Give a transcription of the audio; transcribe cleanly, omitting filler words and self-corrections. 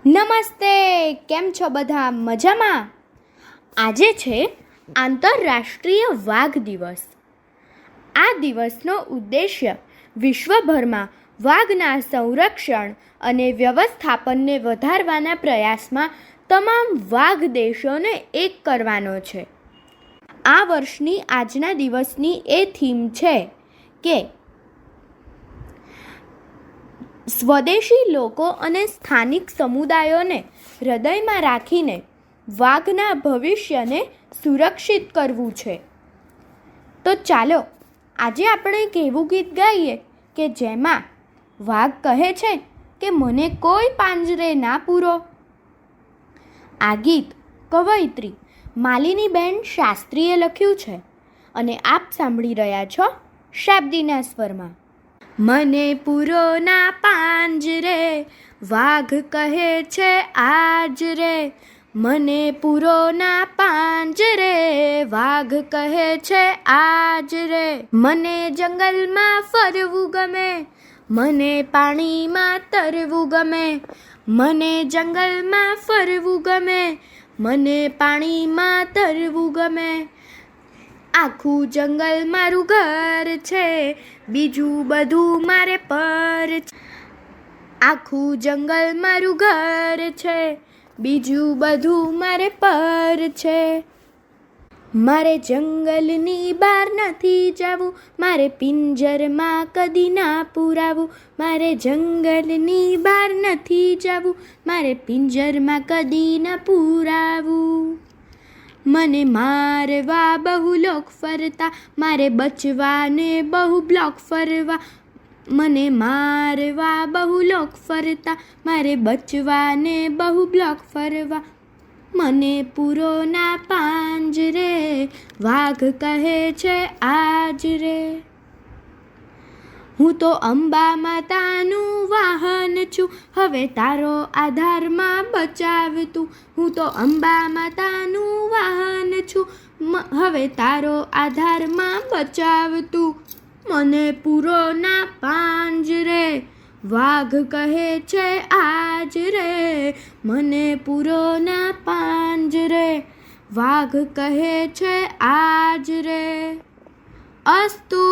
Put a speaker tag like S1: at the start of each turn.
S1: નમસ્તે, કેમ છો બધા? મજામાં? આજે છે આંતરરાષ્ટ્રીય વાઘ દિવસ. આ દિવસનો ઉદ્દેશ્ય વિશ્વભરમાં વાઘના સંરક્ષણ અને વ્યવસ્થાપનને વધારવાના પ્રયાસમાં તમામ વાઘ દેશોને એક કરવાનો છે. આ વર્ષની આજના દિવસની એ થીમ છે કે સ્વદેશી લોકો અને સ્થાનિક સમુદાયોને હૃદયમાં રાખીને વાઘના ભવિષ્યને સુરક્ષિત કરવું છે. તો ચાલો આજે આપણે એક એવું ગીત ગાઈએ કે જેમાં વાઘ કહે છે કે મને કોઈ પાંજરે ના પૂરો. આ ગીત કવયિત્રી માલિનીબેન શાસ્ત્રીએ લખ્યું છે અને આપ સાંભળી રહ્યા છો શાબ્દીના સ્વરમાં. મને પૂરો ના પાંજરે વાઘ કહે છે આજ રે, મને પૂરો ના પાંજરે વાઘ કહે છે આજ રે. મને જંગલમાં ફરવું ગમે, મને પાણીમાં તરવું ગમે, મને જંગલમાં ફરવું ગમે, મને પાણીમાં તરવું ગમે. આખું જંગલ મારું ઘર છે, બીજું બધું મારે પર છે. આખું જંગલ મારું ઘર છે, બીજું બધું મારે પર છે. મારે જંગલની બહાર નથી જવું, મારે પિંજરમાં કદી ના પુરાવું. મારે જંગલની બહાર નથી જવું, મારે પિંજરમાં કદી ના પુરાવું. મને મારવા બહુ લોક ફરતા, મારે બચવાને બહુ બ્લોક ફરવા. મને મારવા બહુ લોક ફરતા, મારે બચવાને બહુ બ્લોક ફરવા. મને પૂરો ના પાંજરે વાઘ કહે છે આજ રે. હું તો અંબા માતાનું વાહન છું, હવે તારો આધારમાં બચાવ તું. હું તો અંબા માતાનું વાહન છું, હવે તારો આધારમાં બચાવ તું. મને પૂરો ના પાંજરે વાઘ કહે છે આજ રે, મને પૂરો ના પાંજરે વાઘ કહે છે આજ રે. અસ્તુ.